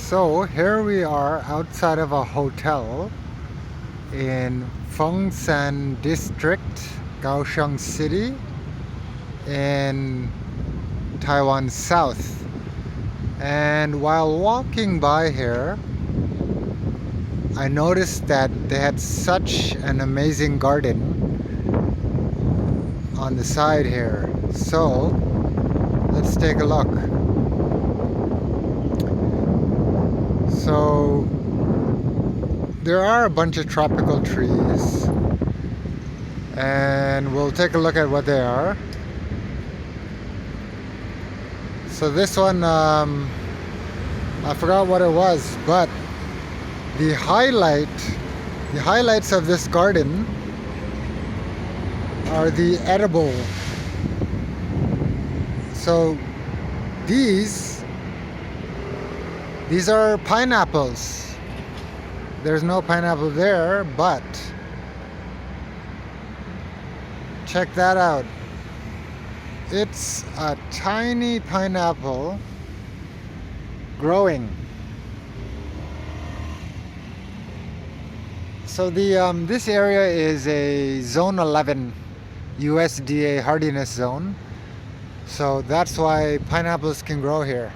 So here we are outside of a hotel in Fengshan district, Kaohsiung city in Taiwan South. And while walking by here, I noticed that they had such an amazing garden on the side here. So let's take a look. So there are a bunch of tropical trees, and we'll take a look at what they are. So this one, I forgot what it was, but the highlights of this garden are the edible. So these are pineapples. There's no pineapple there, but check that out. It's a tiny pineapple growing. So this area is a zone 11 USDA hardiness zone. So that's why pineapples can grow here.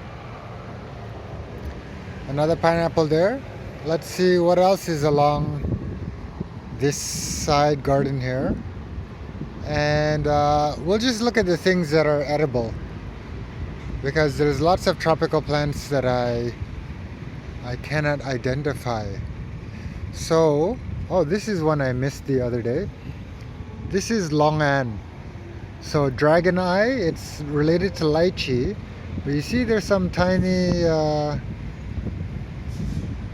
Another pineapple there. Let's see what else is along this side garden here. And we'll just look at the things that are edible, because there's lots of tropical plants that I cannot identify. So, oh, this is one I missed the other day. This is longan. So dragon eye, it's related to lychee. But you see there's some tiny,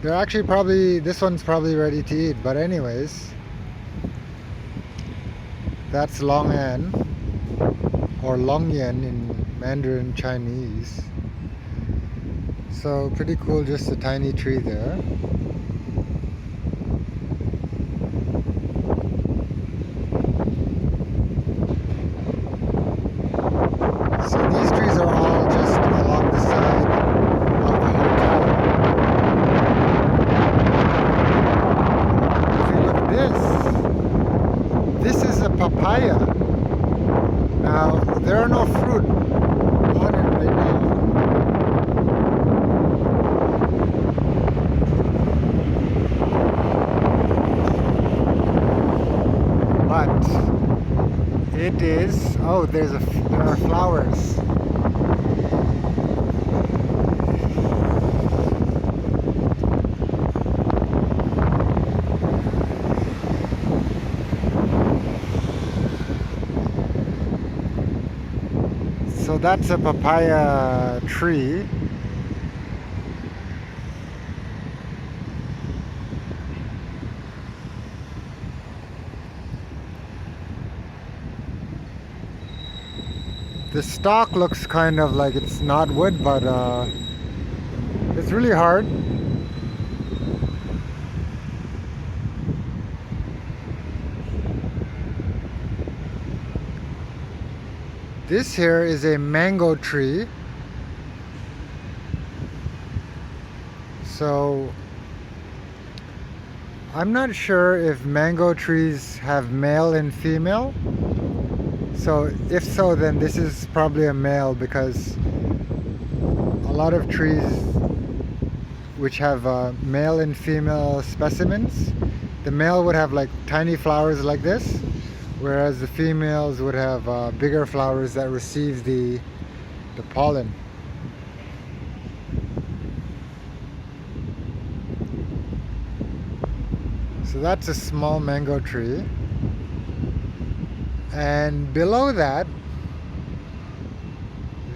they're actually probably, this one's probably ready to eat. But anyways, that's longan, or longyan in Mandarin Chinese. So pretty cool, just a tiny tree there. So these trees are all just along the side of the hotel. If you look at this is a papaya. Now, there are no fruit on it right now. But it is, oh, there are flowers. So that's a papaya tree. The stalk looks kind of like it's not wood, but it's really hard. This here is a mango tree. So I'm not sure if mango trees have male and female. So if so, then this is probably a male, because a lot of trees which have male and female specimens, the male would have like tiny flowers like this, whereas the females would have bigger flowers that receive the pollen. So that's a small mango tree. And below that,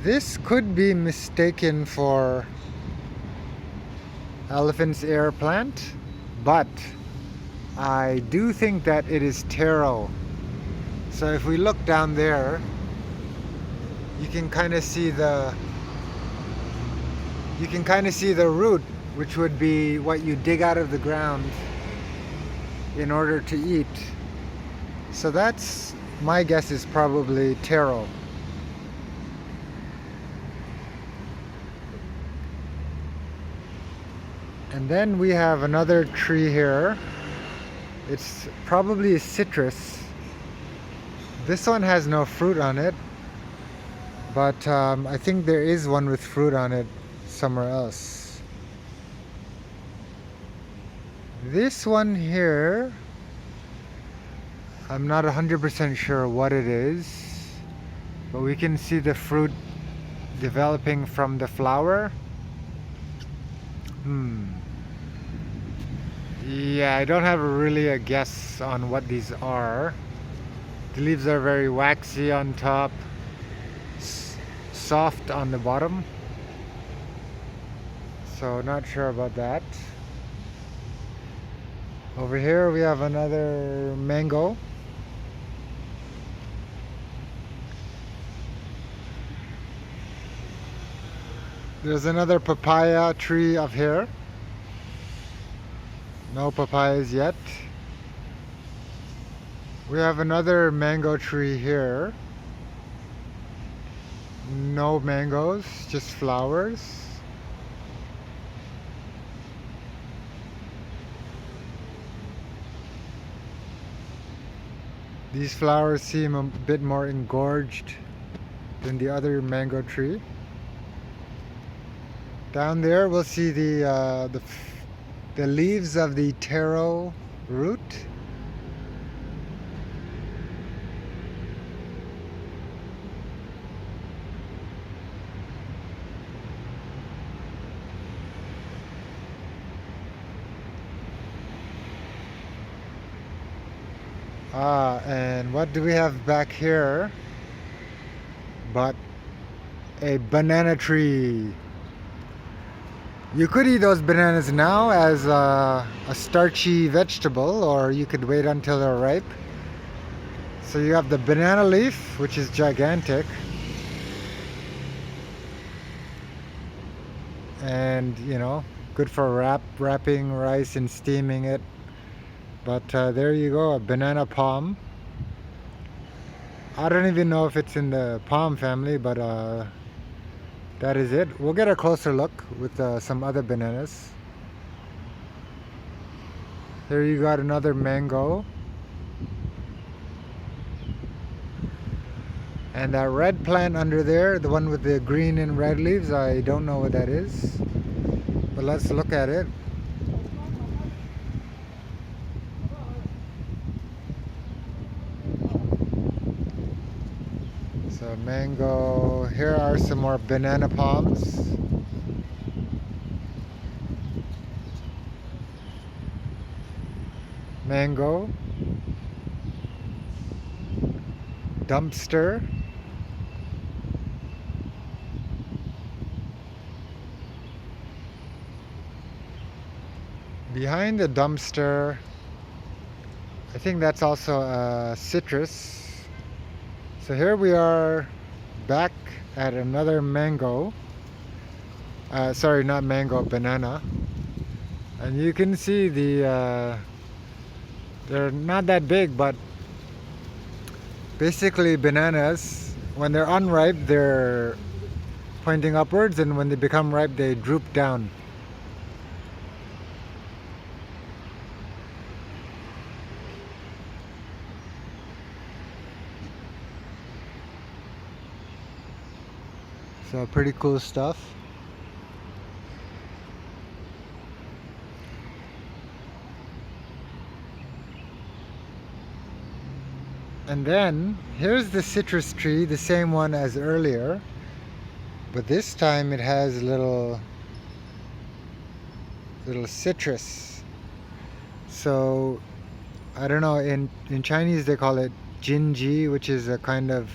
this could be mistaken for elephant's ear plant, but I do think that it is taro. So if we look down there, you can kind of see the root, which would be what you dig out of the ground in order to eat. So that's, my guess is probably taro. And then we have another tree here. It's probably a citrus. This one has no fruit on it, but I think there is one with fruit on it somewhere else. This one here, I'm not 100% sure what it is, but we can see the fruit developing from the flower. Yeah, I don't have really a guess on what these are. The leaves are very waxy on top, soft on the bottom. So not sure about that. Over here we have another mango. There's another papaya tree up here. No papayas yet. We have another mango tree here. No mangoes, just flowers. These flowers seem a bit more engorged than the other mango tree. Down there we'll see the leaves of the taro root. And what do we have back here but a banana tree? You could eat those bananas now as a starchy vegetable, or you could wait until they're ripe. So you have the banana leaf, which is gigantic, and you know, good for wrapping rice and steaming it. But there you go, a banana palm. I don't even know if it's in the palm family, but that is it. We'll get a closer look with some other bananas. There you got another mango. And that red plant under there, the one with the green and red leaves, I don't know what that is. But let's look at it. So mango, here are some more banana palms. Mango. Dumpster. Behind the dumpster, I think that's also a citrus. So here we are back at another mango. Sorry, not mango, banana. And you can see they're not that big, but basically bananas, when they're unripe, they're pointing upwards, and when they become ripe, they droop down. So pretty cool stuff. And then here's the citrus tree, the same one as earlier, but this time it has little citrus. So I don't know, in Chinese they call it jinji, which is a kind of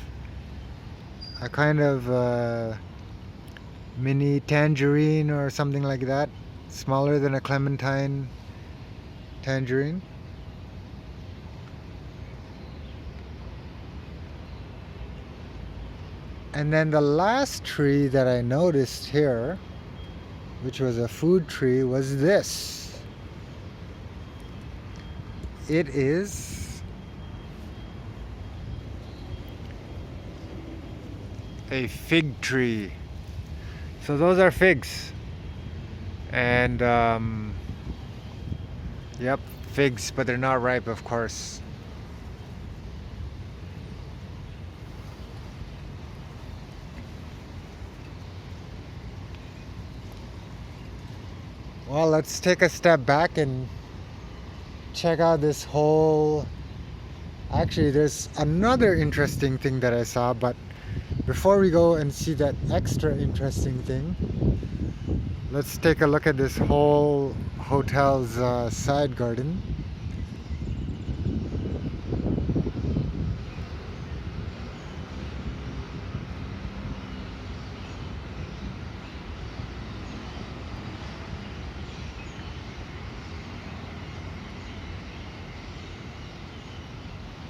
mini tangerine or something like that, smaller than a clementine tangerine. And then the last tree that I noticed here, which was a food tree, was this. It is a fig tree. So those are figs. And yep, figs, but they're not ripe, of course. Well, let's take a step back and check out this whole. Actually, there's another interesting thing that I saw, but before we go and see that extra interesting thing, let's take a look at this whole hotel's side garden.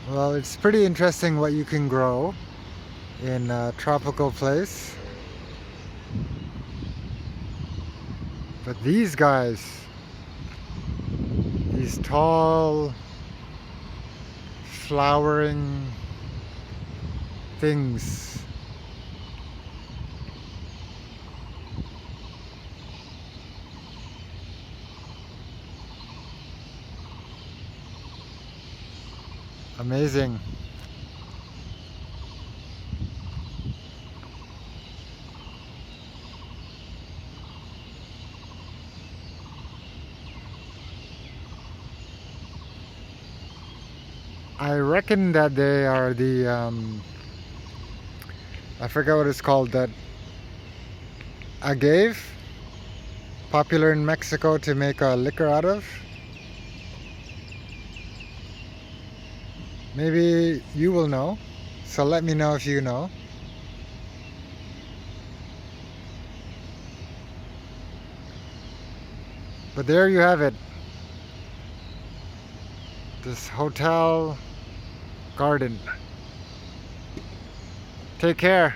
Well, it's pretty interesting what you can grow in a tropical place. But these guys, these tall, flowering things, amazing. I reckon that they are the I forget what it's called, that agave, popular in Mexico to make a liquor out of. Maybe you will know, so let me know if you know. But there you have it. This hotel garden. Take care.